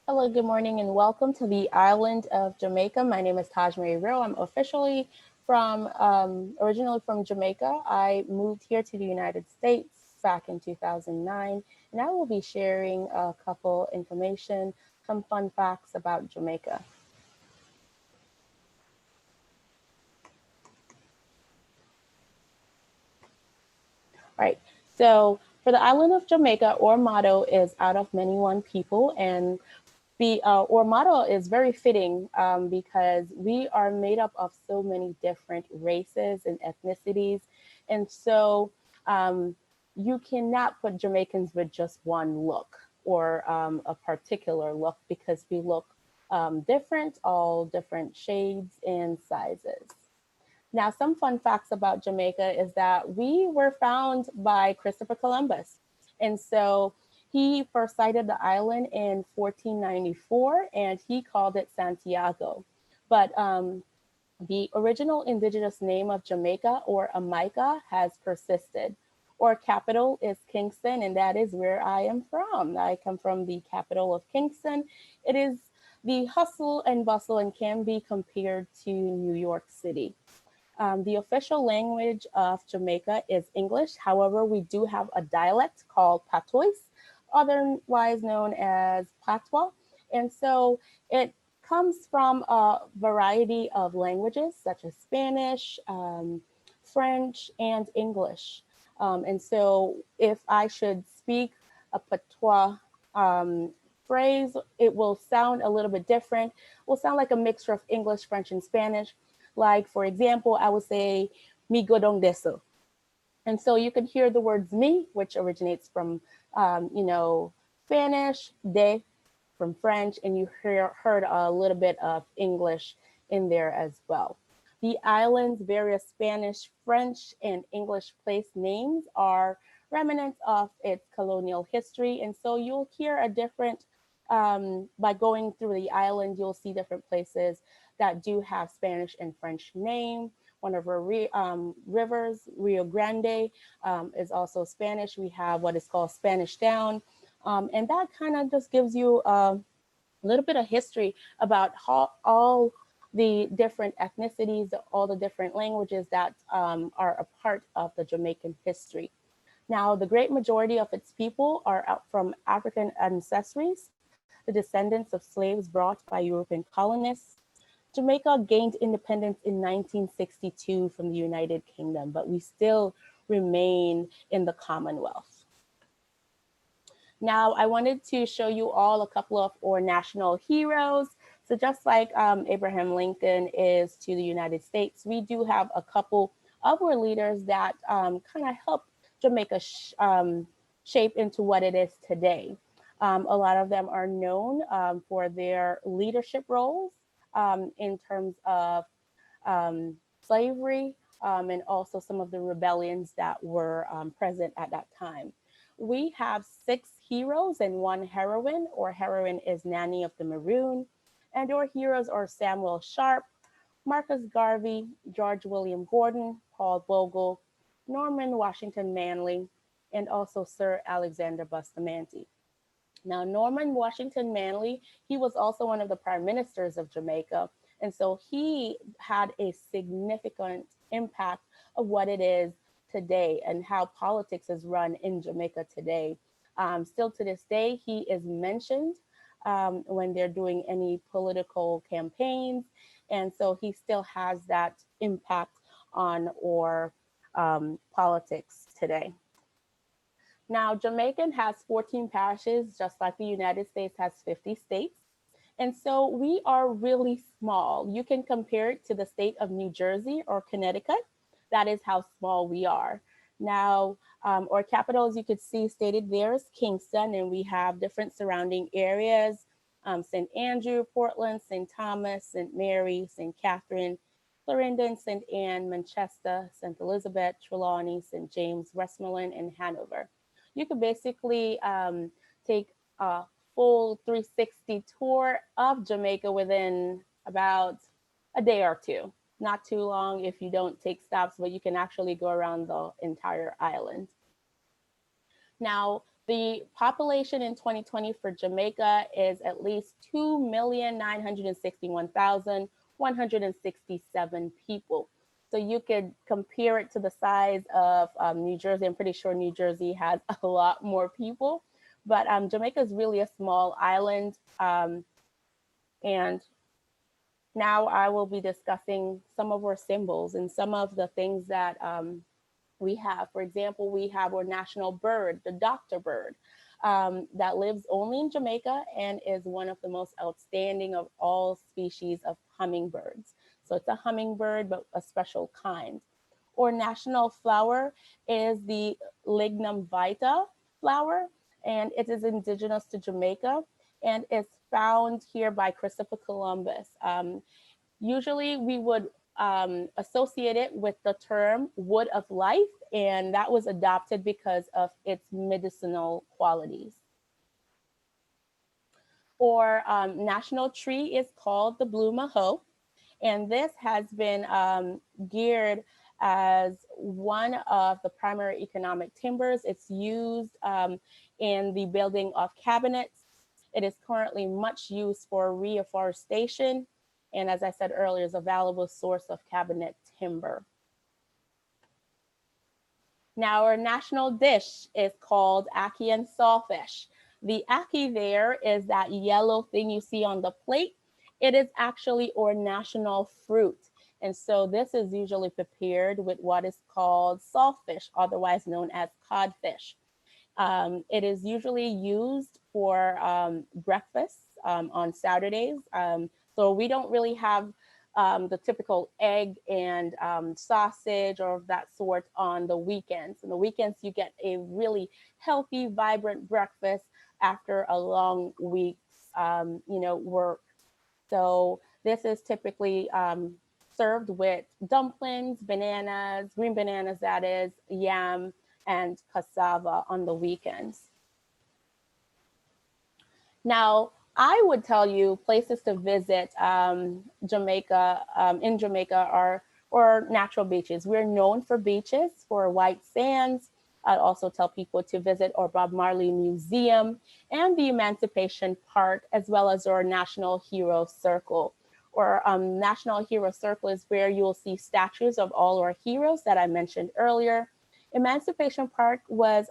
Hello, good morning, and welcome to the island of Jamaica. My name is Tajmarie Rowe. I'm officially originally from Jamaica. I moved here to the United States back in 2009, and I will be sharing a couple information, some fun facts about Jamaica. Right. So for the island of Jamaica, our motto is "Out of many, one people," and our motto is very fitting because we are made up of so many different races and ethnicities, and so um, you cannot put Jamaicans with just one look or a particular look because we look different, all different shades and sizes. Now, some fun facts about Jamaica is that we were found by Christopher Columbus. And so he first sighted the island in 1494 and he called it Santiago. But the original indigenous name of Jamaica or Jamaica has persisted. Our capital is Kingston, and that is where I am from. I come from the capital of Kingston. It is the hustle and bustle and can be compared to New York City. The official language of Jamaica is English. However, we do have a dialect called Patois, otherwise known as Patois. And so it comes from a variety of languages such as Spanish, French, and English. And so if I should speak a Patois um, phrase, it will sound a little bit different. It will sound like a mixture of English, French, and Spanish. Like, for example, I would say, mi godong deso. And so you could hear the words me, which originates from, Spanish, de from French, and you heard a little bit of English in there as well. The island's various Spanish, French, and English place names are remnants of its colonial history. And so you'll hear a different, by going through the island, you'll see different places that do have Spanish and French name. One of our rivers, Rio Grande, is also Spanish. We have what is called Spanish Down. And that kind of just gives you a little bit of history about how all the different ethnicities, all the different languages that are a part of the Jamaican history. Now, the great majority of its people are out from African ancestries, the descendants of slaves brought by European colonists. Jamaica gained independence in 1962 from the United Kingdom, but we still remain in the Commonwealth. Now, I wanted to show you all a couple of our national heroes. So, just like Abraham Lincoln is to the United States, we do have a couple of our leaders that kind of helped Jamaica shape into what it is today. A lot of them are known for their leadership roles in terms of slavery and also some of the rebellions that were present at that time. We have six heroes and one heroine. Our heroine is Nanny of the Maroon, and our heroes are Samuel Sharp, Marcus Garvey, George William Gordon, Paul Bogle, Norman Washington Manley, and also Sir Alexander Bustamante. Now, Norman Washington Manley, he was also one of the prime ministers of Jamaica. And so he had a significant impact of what it is today and how politics is run in Jamaica today. Still to this day, he is mentioned when they're doing any political campaigns. And so he still has that impact on our politics today. Now, Jamaican has 14 parishes, just like the United States has 50 states. And so we are really small. You can compare it to the state of New Jersey or Connecticut. That is how small we are. Now, our capital, as you could see stated there, is Kingston, and we have different surrounding areas St. Andrew, Portland, St. Thomas, St. Mary, St. Catherine, Clarendon, St. Anne, Manchester, St. Elizabeth, Trelawney, St. James, Westmoreland, and Hanover. You could basically take a full 360 tour of Jamaica within about a day or two. Not too long if you don't take stops, but you can actually go around the entire island. Now, The population in 2020 for Jamaica is at least 2,961,167 people. So you could compare it to the size of New Jersey. I'm pretty sure New Jersey has a lot more people, but Jamaica is really a small island. And now I will be discussing some of our symbols and some of the things that we have. For example, we have our national bird, the doctor bird, that lives only in Jamaica and is one of the most outstanding of all species of hummingbirds. So it's a hummingbird, but a special kind. Our national flower is the Lignum vitae flower, and it is indigenous to Jamaica and it's found here by Christopher Columbus. Usually we would associate it with the term wood of life, and that was adopted because of its medicinal qualities. Our national tree is called the blue Mahou, and this has been geared as one of the primary economic timbers. It's used in the building of cabinets. It is currently much used for reforestation, and as I said earlier, is a valuable source of cabinet timber. Now, our national dish is called ackee and saltfish. The ackee there is that yellow thing you see on the plate. It is actually our national fruit. And so this is usually prepared with what is called saltfish, otherwise known as codfish. It is usually used for breakfast on Saturdays. So we don't really have the typical egg and sausage or of that sort on the weekends. On the weekends, you get a really healthy, vibrant breakfast after a long week's, work. So this is typically served with dumplings, bananas, green bananas, that is, yam, and cassava on the weekends. Now, I would tell you places to visit Jamaica, in Jamaica are or natural beaches. We're known for beaches, for white sands. I'd also tell people to visit our Bob Marley Museum and the Emancipation Park, as well as our National Hero Circle. Or National Hero Circle is where you'll see statues of all our heroes that I mentioned earlier. Emancipation Park was,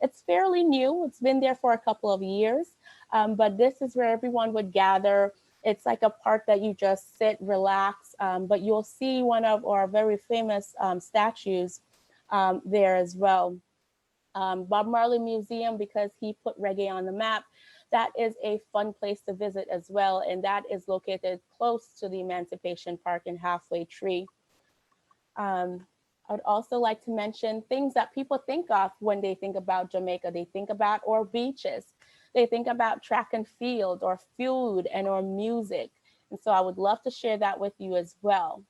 it's fairly new. It's been there for a couple of years, but this is where everyone would gather. It's like a park that you just sit, relax, but you'll see one of our very famous statues there as well. Bob Marley Museum, because he put reggae on the map, that is a fun place to visit as well, and that is located close to the Emancipation Park in Halfway Tree. I would also like to mention things that people think of when they think about Jamaica. They think about our beaches. They think about track and field or food and or music. And so I would love to share that with you as well.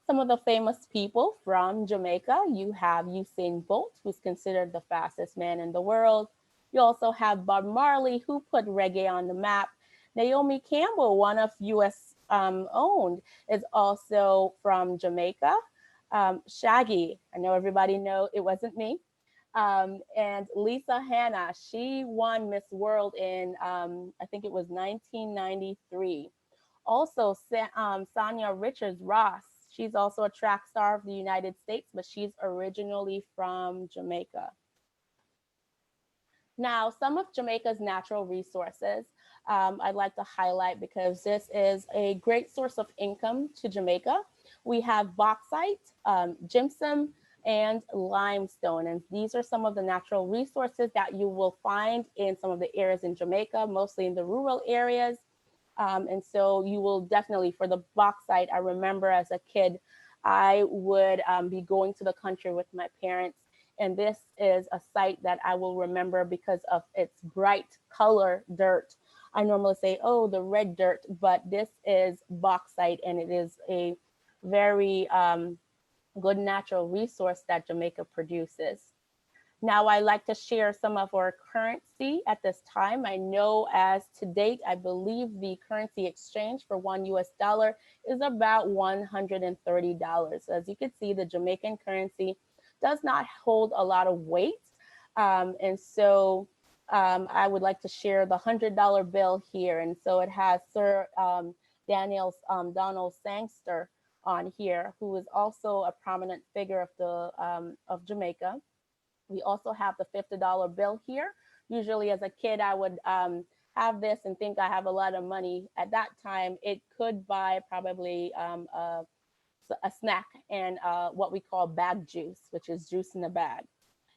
Some of the famous people from Jamaica, you have Usain Bolt, who's considered the fastest man in the world. You also have Bob Marley, who put reggae on the map. Naomi Campbell, one of US owned, is also from Jamaica. Shaggy, I know everybody know it wasn't me. And Lisa Hanna, she won Miss World in, I think it was 1993. Also, Sonia Richards Ross, she's also a track star of the United States, but she's originally from Jamaica. Now, some of Jamaica's natural resources I'd like to highlight because this is a great source of income to Jamaica. We have bauxite, gypsum, and limestone. And these are some of the natural resources that you will find in some of the areas in Jamaica, mostly in the rural areas. And so you will definitely, for the bauxite, I remember as a kid, I would be going to the country with my parents. And this is a site that I will remember because of its bright color dirt. I normally say, oh, the red dirt, but this is bauxite, and it is a very good natural resource that Jamaica produces. Now, I like to share some of our currency at this time. I know as to date, I believe the currency exchange for $1 is about $130. As you can see, the Jamaican currency does not hold a lot of weight. And so I would like to share the $100 bill here. And so it has Sir Donald Sangster on here, who is also a prominent figure of Jamaica. We also have the $50 bill here. Usually, as a kid, I would have this and think I have a lot of money. At that time, it could buy probably a snack and what we call bag juice, which is juice in a bag.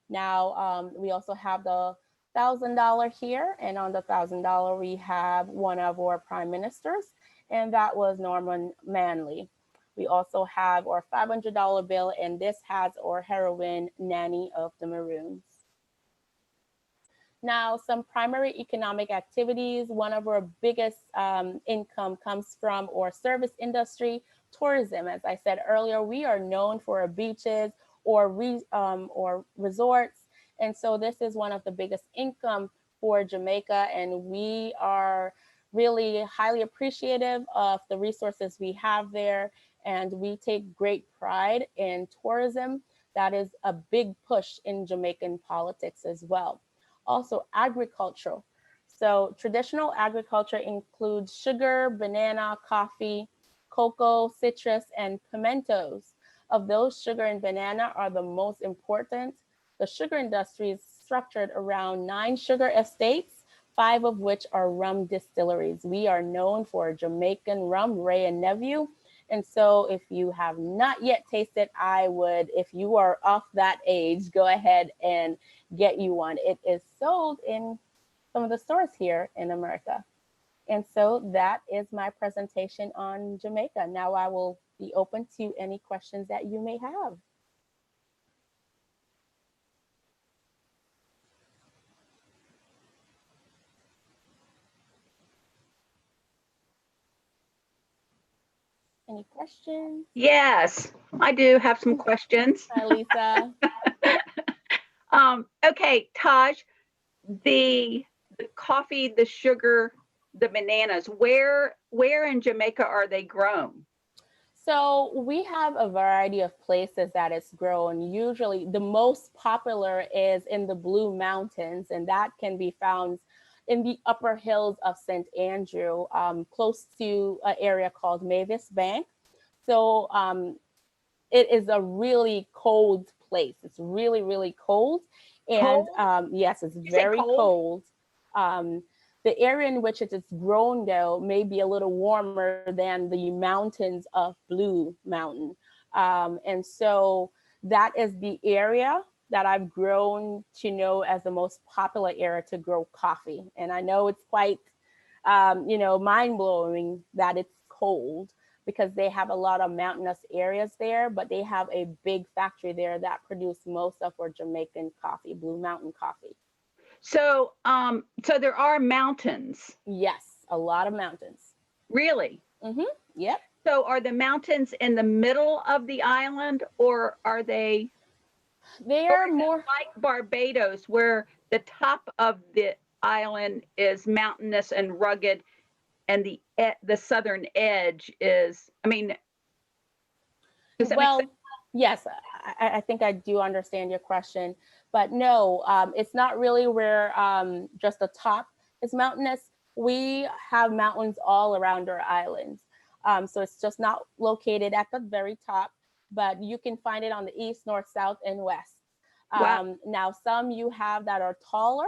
Now, we also have the $1,000 here, and on the $1,000, we have one of our prime ministers, and that was Norman Manley. We also have our $500 bill, and this has our heroine, Nanny of the Maroons. Now, some primary economic activities. One of our biggest income comes from our service industry, tourism. As I said earlier, we are known for our beaches or resorts, and so this is one of the biggest income for Jamaica, and we are really highly appreciative of the resources we have there, and we take great pride in tourism. That is a big push in Jamaican politics as well. Also, agricultural. So, traditional agriculture includes sugar, banana, coffee, cocoa, citrus, and pimentos. Of those, sugar and banana are the most important. The sugar industry is structured around 9 sugar estates, 5 of which are rum distilleries. We are known for Jamaican rum, Ray and Nephew. And so, if you have not yet tasted, I would, if you are of that age, go ahead and get you one. It is sold in some of the stores here in America. And so that is my presentation on Jamaica. Now I will be open to any questions that you may have. Any questions? Yes, I do have some questions. Hi, Lisa. Okay, Taj, the the coffee, the sugar, the bananas, where in Jamaica are they grown? So we have a variety of places that it's grown. Usually, the most popular is in the Blue Mountains, and that can be found in the upper hills of St. Andrew, close to an area called Mavis Bank. So it is a really cold place. It's really, really cold. And Cold? yes, it's You say very cold? cold. Um, the area in which it is grown, though, may be a little warmer than the mountains of Blue Mountain. And so that is the area that I've grown to know as the most popular area to grow coffee. And I know it's quite, mind blowing that it's cold because they have a lot of mountainous areas there, but they have a big factory there that produce most of our Jamaican coffee, Blue Mountain coffee. So there are mountains, Yes, a lot of mountains. really. Mm-hmm. Yep. So are the mountains in the middle of the island, or are they, They or are is it more. like Barbados, where the top of the island is mountainous and rugged, and the southern edge is? I mean, does that make sense? Well, yes, I think I do understand your question, but no, it's not really where just the top is mountainous. We have mountains all around our islands. So it's just not located at the very top, but you can find it on the east, north, south, and west. Wow. Now, some you have that are taller,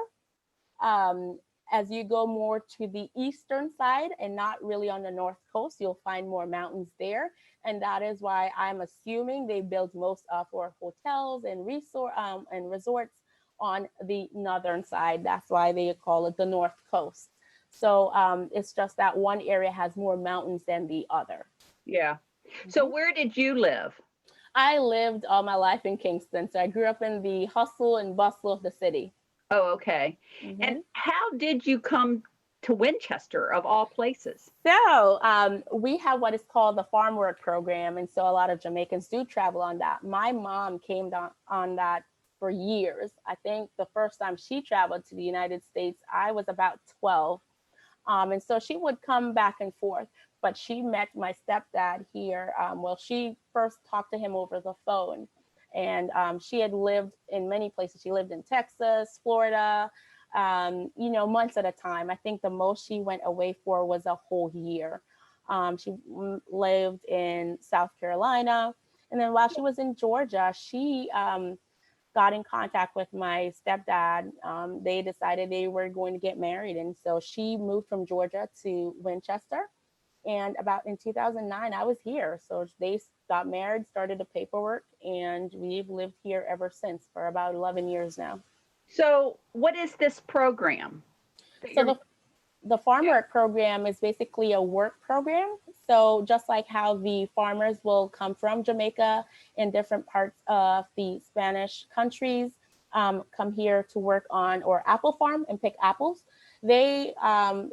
um, as you go more to the eastern side and not really on the north coast, you'll find more mountains there. And that is why I'm assuming they build most of our hotels and resorts on the northern side. That's why they call it the North Coast. So it's just that one area has more mountains than the other. Yeah. So Mhm. where did you live? I lived all my life in Kingston, so I grew up in the hustle and bustle of the city. Oh, okay. And Mhm. how did you come to Winchester of all places? So we have what is called the farm work program, and so a lot of Jamaicans do travel on that. My mom came down on that for years. I think the first time she traveled to the United States, I was about 12, and so she would come back and forth. But she met my stepdad here. Well, she first talked to him over the phone, And she had lived in many places. She lived in Texas, Florida, months at a time. I think the most she went away for was a whole year. She lived in South Carolina. And then while she was in Georgia, she got in contact with my stepdad. They decided they were going to get married. And so she moved from Georgia to Winchester. And about in 2009, I was here. So they got married, started the paperwork, and we've lived here ever since for about 11 years now. So what is this program? So the farm work program is basically a work program. So just like how the farmers will come from Jamaica in different parts of the Spanish countries, come here to work on or apple farm and pick apples, they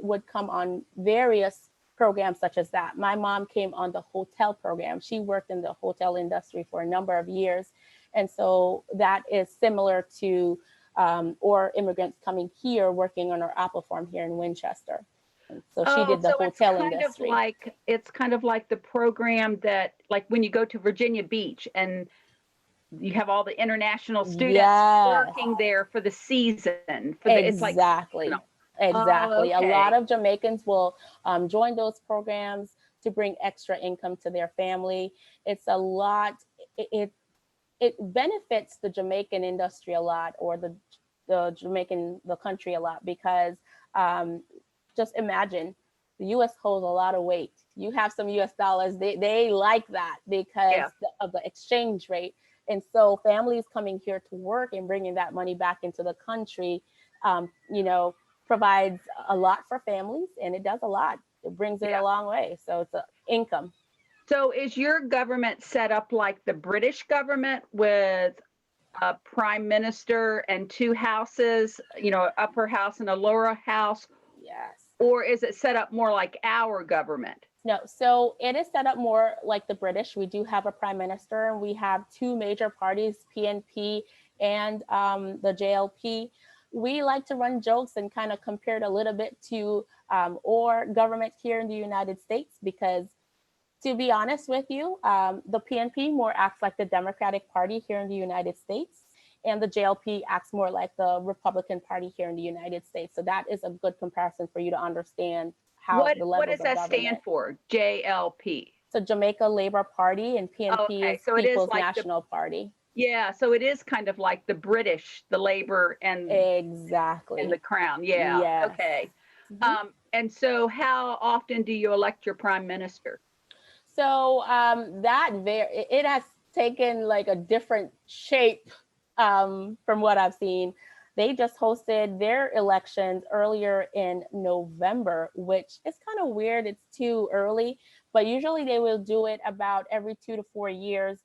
would come on various programs such as that. My mom came on the hotel program. She worked in the hotel industry for a number of years. And so that is similar to or immigrants coming here working on our apple farm here in Winchester. And so she did the hotel industry. It's kind of like the program that, like when you go to Virginia Beach and you have all the international students working there for the season. Exactly. Exactly. A lot of Jamaicans will join those programs to bring extra income to their family. It's a lot. It benefits the Jamaican industry a lot, or the country a lot, because just imagine the U.S. holds a lot of weight. You have some U.S. dollars. They like that because of the exchange rate. And so families coming here to work and bringing that money back into the country, provides a lot for families, and it does a lot. It brings it a long way. So it's an income. So is your government set up like the British government with a prime minister and two houses, upper house and a lower house? Yes. Or is it set up more like our government? No, so it is set up more like the British. We do have a prime minister, and we have two major parties, PNP and the JLP. We like to run jokes and kind of compare it a little bit to our government here in the United States, because to be honest with you, the PNP more acts like the Democratic Party here in the United States, and the JLP acts more like the Republican Party here in the United States. So that is a good comparison for you to understand how the levels what does that of government. stand for, JLP? So Jamaica Labor Party, and PNP is so People's National Party. Yeah, so it is kind of like the British, the Labor and exactly, and the Crown. Yeah. Yes. Okay. And so how often do you elect your prime minister? So it has taken like a different shape from what I've seen. They just hosted their elections earlier in November, which is kind of weird. It's too early, but usually they will do it about every 2 to 4 years.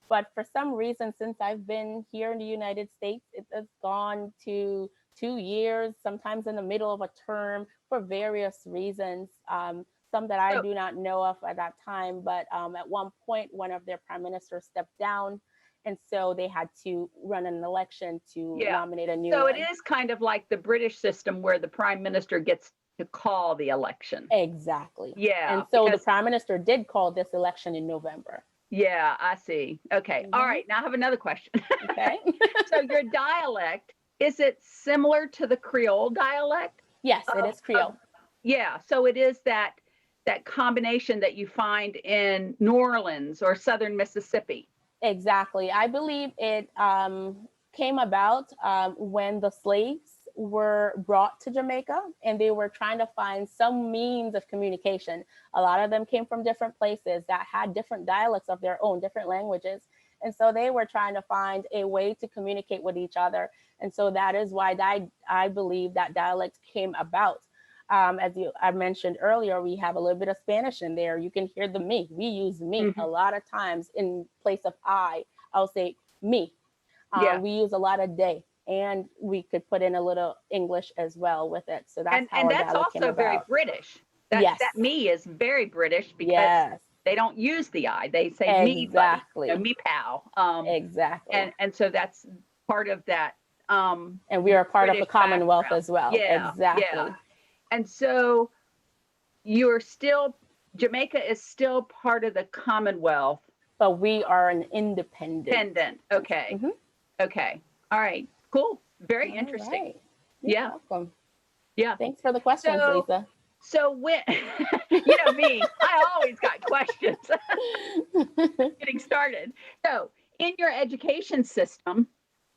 But for some reason, since I've been here in the United States, it has gone to 2 years, sometimes in the middle of a term, for various reasons. Some that I do not know of at that time, but at one point, one of their prime ministers stepped down, and so they had to run an election to nominate a new one. So it is kind of like the British system where the prime minister gets to call the election. Exactly. Yeah. And so the prime minister did call this election in November. Yeah, I see. Okay. All right. Now I have another question. Okay. So your dialect, is it similar to the Creole dialect? Yes, it is Creole. Yeah. So it is that combination that you find in New Orleans or Southern Mississippi. Exactly. I believe it came about when the slaves were brought to Jamaica, and they were trying to find some means of communication. A lot of them came from different places that had different dialects of their own, different languages. And so they were trying to find a way to communicate with each other. And so that is why I believe that dialect came about. As I mentioned earlier, we have a little bit of Spanish in there. You can hear the me. We use me a lot of times in place of I'll say me. We use a lot of they, and we could put in a little English as well with it. So that's how our dialect came about. And that's also very British. That me is very British, because they don't use the I. They say me, buddy, me pal. Exactly. And so that's part of that. And we are part British of the Commonwealth as well. Yeah, exactly. Yeah. And so Jamaica is still part of the Commonwealth. but we are an independent. Dependent. Okay. Mhm. Okay. All right. Cool. Very All interesting. right. You're Yeah. welcome. Yeah. Thanks for the questions, So, Lisa. so when, you know me, I always got questions getting started. So, in your education system,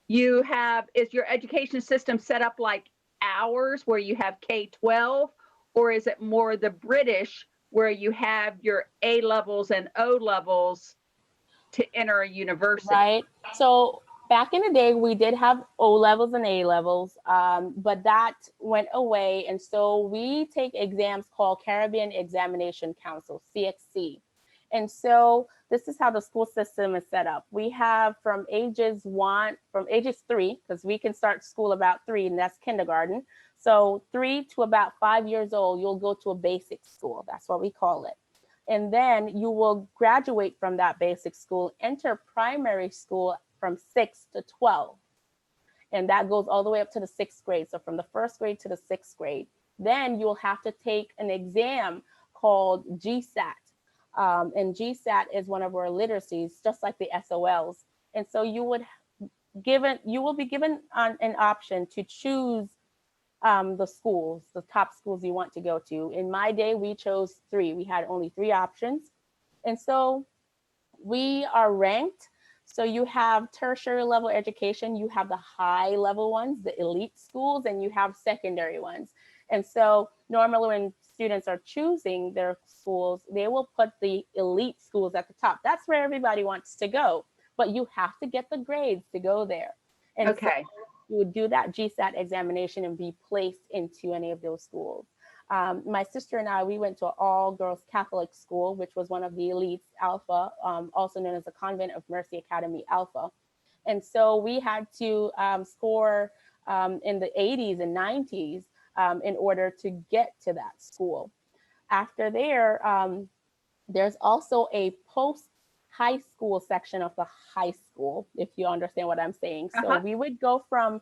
you have, is your education system set up like ours where you have K-12, or is it more the British where you have your A levels and O levels to enter a university? Right. So back in the day, we did have O levels and A levels, but that went away. And so we take exams called Caribbean Examination Council, CXC. And so this is how the school system is set up. We have from ages 3, because we can start school about 3, and that's kindergarten. So 3 to about 5 years old, you'll go to a basic school. That's what we call it. And then you will graduate from that basic school, enter primary school from 6 to 12. And that goes all the way up to the 6th grade. So from the 1st grade to the 6th grade. Then you'll have to take an exam called GSAT. And GSAT is one of our literacies, just like the SOLs. And so you will be given an option to choose the schools, the top schools you want to go to. In my day, we chose 3. We had only 3 options. And so we are ranked. So you have tertiary level education, you have the high level ones, the elite schools, and you have secondary ones. And so normally when students are choosing their schools, they will put the elite schools at the top. That's where everybody wants to go, but you have to get the grades to go there. And so Okay. you would do that GSAT examination and be placed into any of those schools. My sister and I, we went to an all-girls Catholic school, which was one of the elites, Alpha, also known as the Convent of Mercy Academy, Alpha. And so we had to score in the 80s and 90s in order to get to that school. After there, there's also a post high school section of the high school, if you understand what I'm saying. So Uh-huh. we would go from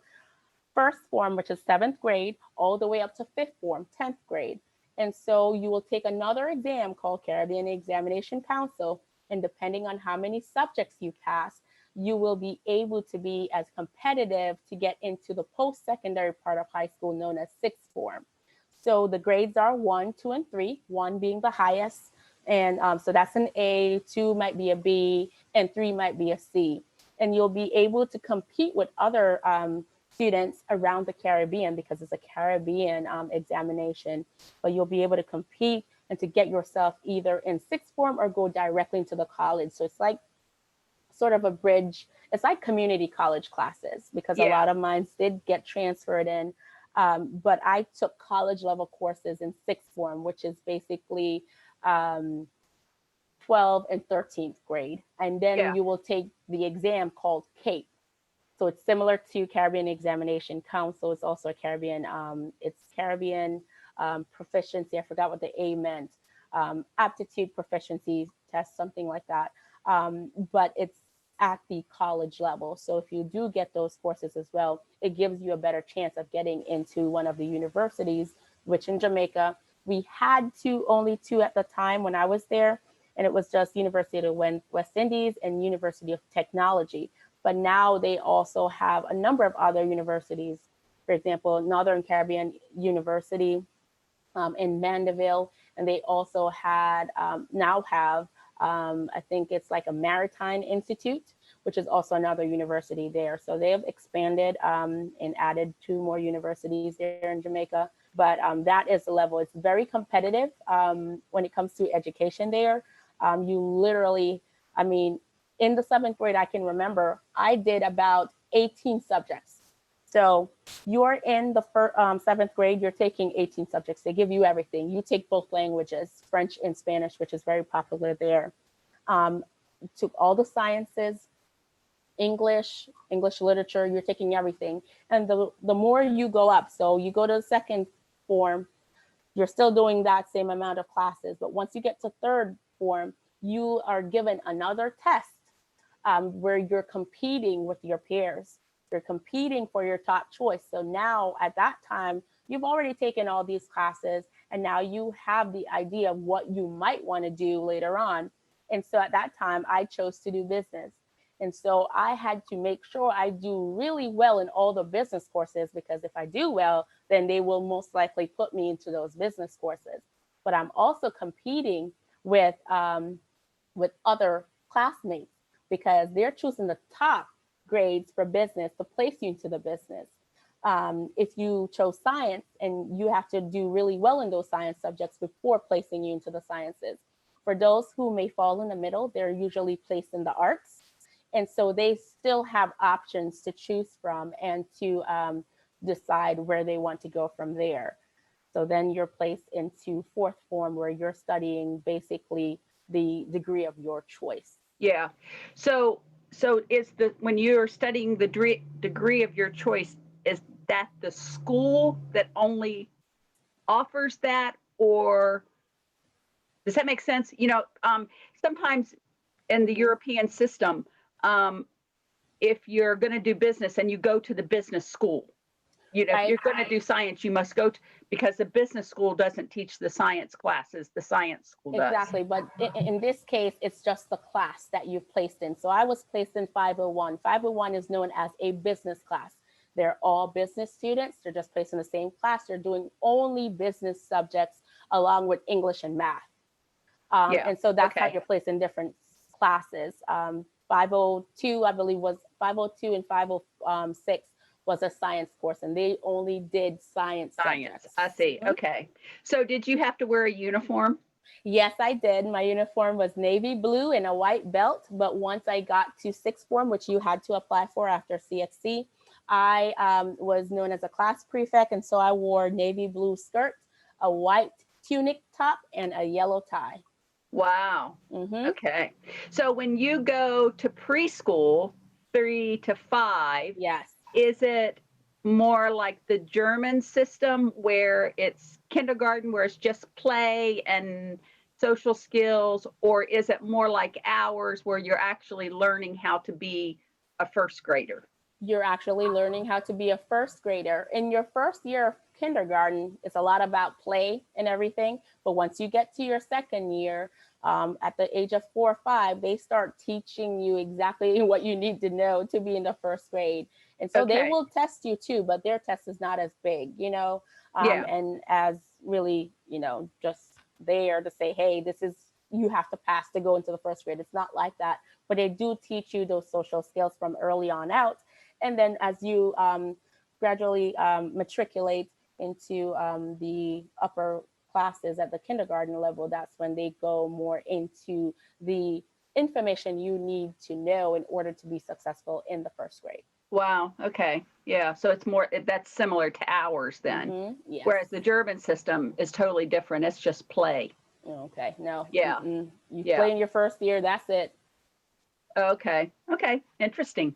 first form, which is 7th grade, all the way up to 5th form, 10th grade. And so you will take another exam called Caribbean Examination Council. And depending on how many subjects you pass, you will be able to be as competitive to get into the post secondary part of high school known as 6th form. So the grades are 1, 2, and 3, 1 being the highest. And so that's an A, 2 might be a B, and 3 might be a C. And you'll be able to compete with other students around the Caribbean because it's a Caribbean examination, but you'll be able to compete and to get yourself either in 6th form or go directly into the college. So it's like sort of a bridge. It's like community college classes because a Yeah. lot of mine did get transferred in. But I took college level courses in 6th form, which is basically um, 12th and 13th grade. And then Yeah. you will take the exam called CAPE. So it's similar to Caribbean Examination Council. It's also a Caribbean, it's Caribbean proficiency. I forgot what the A meant. Aptitude proficiency test, something like that. But it's at the college level. So if you do get those courses as well, it gives you a better chance of getting into one of the universities, which in Jamaica, we had only 2 at the time when I was there. And it was just University of the West Indies and University of Technology. But now they also have a number of other universities. For example, Northern Caribbean University in Mandeville, and they also now have I think it's like a Maritime Institute, which is also another university there. So they have expanded and added 2 more universities there in Jamaica. But that is the level. It's very competitive when it comes to education there. You literally, I mean, in the 7th grade, I can remember I did about 18 subjects. So you're in the 7th grade, you're taking 18 subjects. They give you everything. You take both languages, French and Spanish, which is very popular there. Um, took all the sciences, English literature, you're taking everything. And the more you go up, so you go to the 2nd form, you're still doing that same amount of classes. But once you get to 3rd form, you are given another test where you're competing with your peers. You're competing for your top choice. So now at that time, you've already taken all these classes and now you have the idea of what you might want to do later on. And so at that time, I chose to do business. And so I had to make sure I do really well in all the business courses, because if I do well, then they will most likely put me into those business courses. But I'm also competing with other classmates, because they're choosing the top grades for business to place you into the business. If you chose science, and you have to do really well in those science subjects before placing you into the sciences. For those who may fall in the middle, they're usually placed in the arts. And so they still have options to choose from, and to decide where they want to go from there. So then you're placed into fourth form, where you're studying basically the degree of your choice. Yeah. So is the when you're studying the degree of your choice, is that the school that only offers that, or does that make sense? Sometimes in the European system, um, if you're going to do business and you go to the business school, if Right. you're going to do science, you must go to, because the business school doesn't teach the science classes, the science school does. Exactly. But in this case, it's just the class that you've placed in. So I was placed in 501. 501 is known as a business class. They're all business students. They're just placed in the same class. They're doing only business subjects along with English and math. Yeah. And so that's how Okay. you're placed in different classes. 502, I believe, was 502, and 506 was a science course, and they only did science subjects. I see. Mhm. Okay. So did you have to wear a uniform? Yes, I did. My uniform was navy blue and a white belt. But once I got to sixth form, which you had to apply for after CXC, I was known as a class prefect. And so I wore navy blue skirt, a white tunic top, and a yellow tie. Wow. Hmm. Okay. So when you go to preschool, 3 to 5, Yes. is it more like the German system where it's kindergarten, where it's just play and social skills, or is it more like ours where you're actually learning how to be a first grader? You're actually learning how to be a first grader. In your first year of kindergarten, it's a lot about play and everything. But once you get to your second year, at the age of 4 or 5, they start teaching you exactly what you need to know to be in the first grade. And so they Okay. will test you too, but their test is not as big, Yeah. and as really, just there to say, hey, this is, you have to pass to go into the first grade. It's not like that, but they do teach you those social skills from early on out. And then as you gradually matriculate into the upper classes at the kindergarten level, that's when they go more into the information you need to know in order to be successful in the first grade. Wow. Okay. Yeah. So it's more, that's similar to ours then. Yes. Whereas the German system is totally different. It's just play. Okay. No. Yeah. You Yeah. play in your first year. That's it. Okay. Okay. Interesting.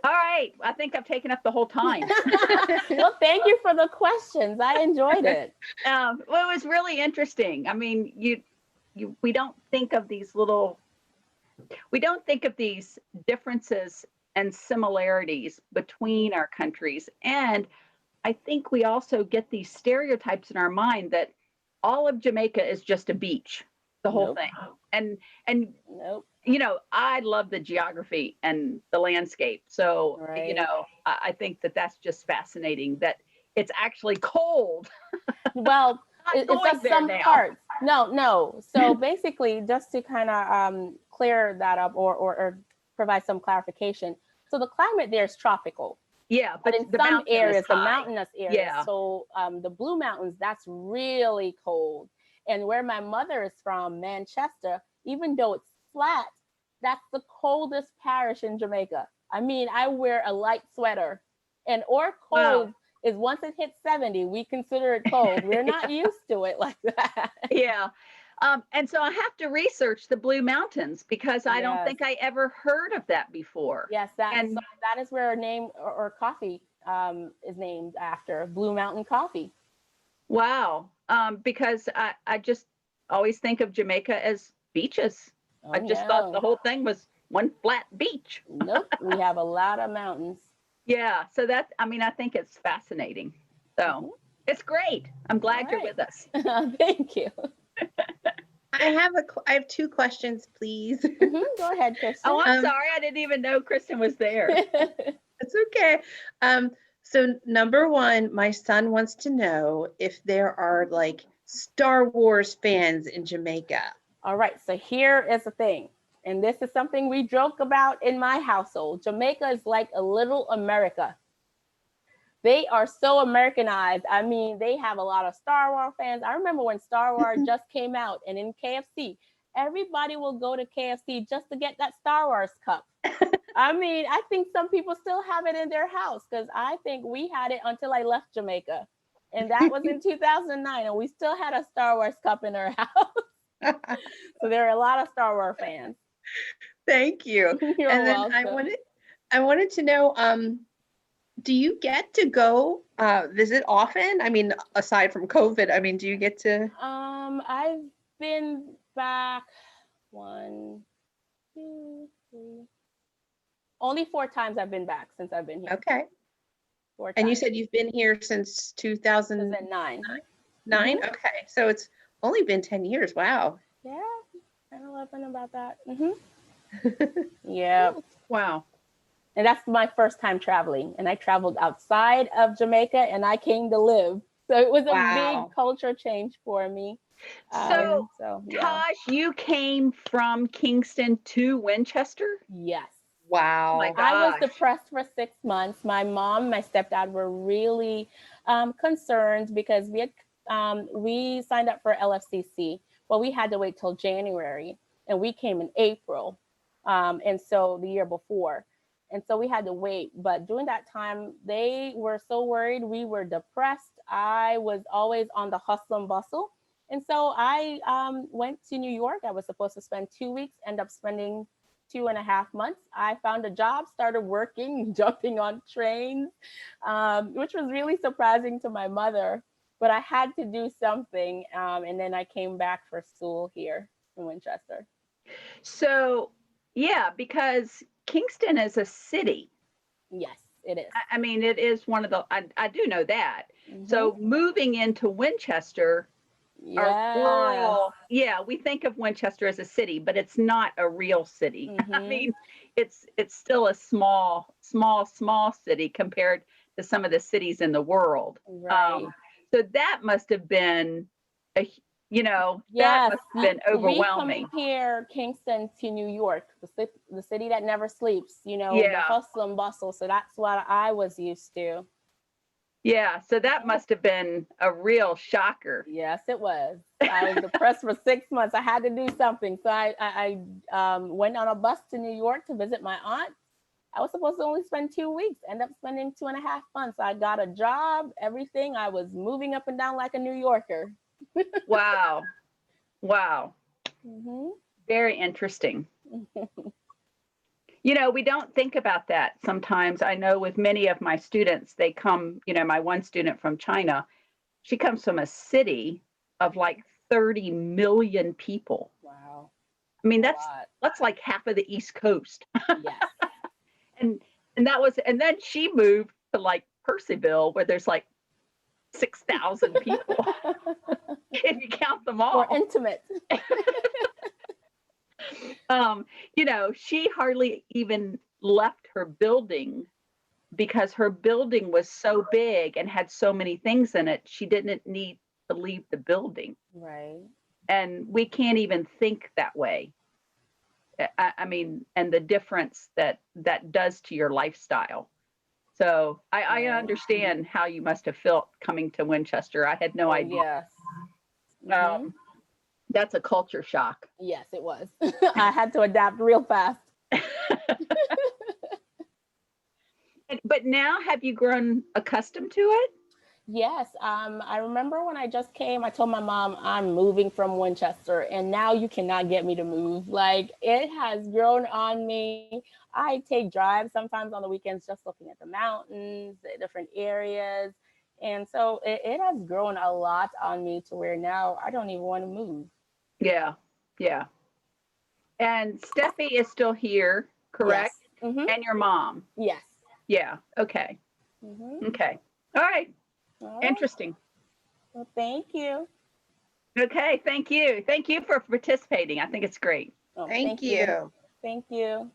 All right. I think I've taken up the whole time. Well, thank you for the questions. I enjoyed it. Well, it was really interesting. I mean, we don't think of these differences and similarities between our countries. And I think we also get these stereotypes in our mind that all of Jamaica is just a beach, the whole Nope. thing. And Nope. I love the geography and the landscape. So, Right. I think that that's just fascinating that it's actually cold. Well, I'm it's going just there some now. parts. No, no. So basically, just to kind of clear that up, or provide some clarification. So the climate there is tropical. Yeah, But but in the some mountain is areas, the high. mountainous areas, Yeah. so the Blue Mountains, that's really cold. And where my mother is from, Manchester, even though it's flat, that's the coldest parish in Jamaica. I mean, I wear a light sweater, and or Wow. cold is once it hits 70, we consider it cold. We're not used to it like that. Yeah. And so I have to research the Blue Mountains because I don't Yes. think I ever heard of that before. Yes, And that is where our name, or coffee is named after, Blue Mountain Coffee. wow, because I just always think of Jamaica as beaches. I Oh just thought the no. whole thing was one flat beach. Nope, we have a lot of mountains. Yeah. So I think it's fascinating. So Mhm. it's great. I'm All glad you're right. with us. Thank you. I have two questions, please. Go ahead, Kristen. Oh, I'm sorry. I didn't even know Kristen was there. It's okay. So number one, my son wants to know if there are like Star Wars fans in Jamaica. All right, so here is the thing, and this is something we joke about in my household. Jamaica is like a little America. They are so Americanized. I mean, they have a lot of Star Wars fans. I remember when Star Wars just came out, and in KFC, everybody will go to KFC just to get that Star Wars cup. I mean, I think some people still have it in their house because I think we had it until I left Jamaica. And that was in 2009, and we still had a Star Wars cup in our house. So there are a lot of Star Wars fans. Thank you. You're And then welcome. I wanted to know, do you get to go visit often? I mean, aside from COVID, I mean, do you get to? I've been back 1, 2, 3. Only 4 times I've been back since I've been here. Okay. 4 times. And you said you've been here since 2009? 9? Okay. So it's only been 10 years. Wow. Yeah. 10, 11, about that. Yeah. Wow. And that's my first time traveling. And I traveled outside of Jamaica and I came to live. So it was a big culture change for me. So yeah. Taj, you came from Kingston to Winchester? Yes. Wow. Oh my gosh. I was depressed for 6 months. My mom, my stepdad were really concerned because we signed up for LFCC. Well, we had to wait till January and we came in April. And so the year before. And so we had to wait. But during that time, they were so worried. We were depressed. I was always on the hustle and bustle. And so I went to New York. I was supposed to spend 2 weeks, end up spending 2.5 months. I found a job, started working, jumping on trains, which was really surprising to my mother. But I had to do something. And then I came back for school here in Winchester. So, yeah, because Kingston is a city. Yes, it is. I mean, it is one of the, I do know that. So moving into Winchester, rural, we think of Winchester as a city, but it's not a real city. I mean, it's still a small city compared to some of the cities in the world. Right. So that must have been that must have been overwhelming. We compare Kingston to New York, the city that never sleeps, the hustle and bustle. So that's what I was used to. Yeah, so that must have been a real shocker. Yes, it was. I was depressed for 6 months. I had to do something. So I went on a bus to New York to visit my aunt. I was supposed to only spend 2 weeks, end up spending 2.5 months. I got a job, everything. I was moving up and down like a New Yorker. Wow. Very interesting. We don't think about that sometimes. I know with many of my students, they come, my one student from China, she comes from a city of like 30 million people. Wow. I mean, that's like half of the East Coast. Yes. and then she moved to like Percyville, where there's like 6,000 people. If you count them all. More intimate. She hardly even left her building because her building was so big and had so many things in it. She didn't need to leave the building. Right. And we can't even think that way. I mean, and the difference that does to your lifestyle. So I understand how you must have felt coming to Winchester. I had no idea. Yes. That's a culture shock. Yes, it was. I had to adapt real fast. But now, have you grown accustomed to it? Yes. I remember when I just came, I told my mom I'm moving from Winchester, and now you cannot get me to move. Like, it has grown on me. I take drives sometimes on the weekends just looking at the mountains, the different areas. And so it has grown a lot on me to where now I don't even want to move. Yeah. And Steffi is still here, correct? Yes. And your mom? Yes. Yeah. Okay. Okay. All right. Interesting. Well, thank you. Okay, thank you. Thank you for participating. I think it's great. Oh, Thank you. Thank you.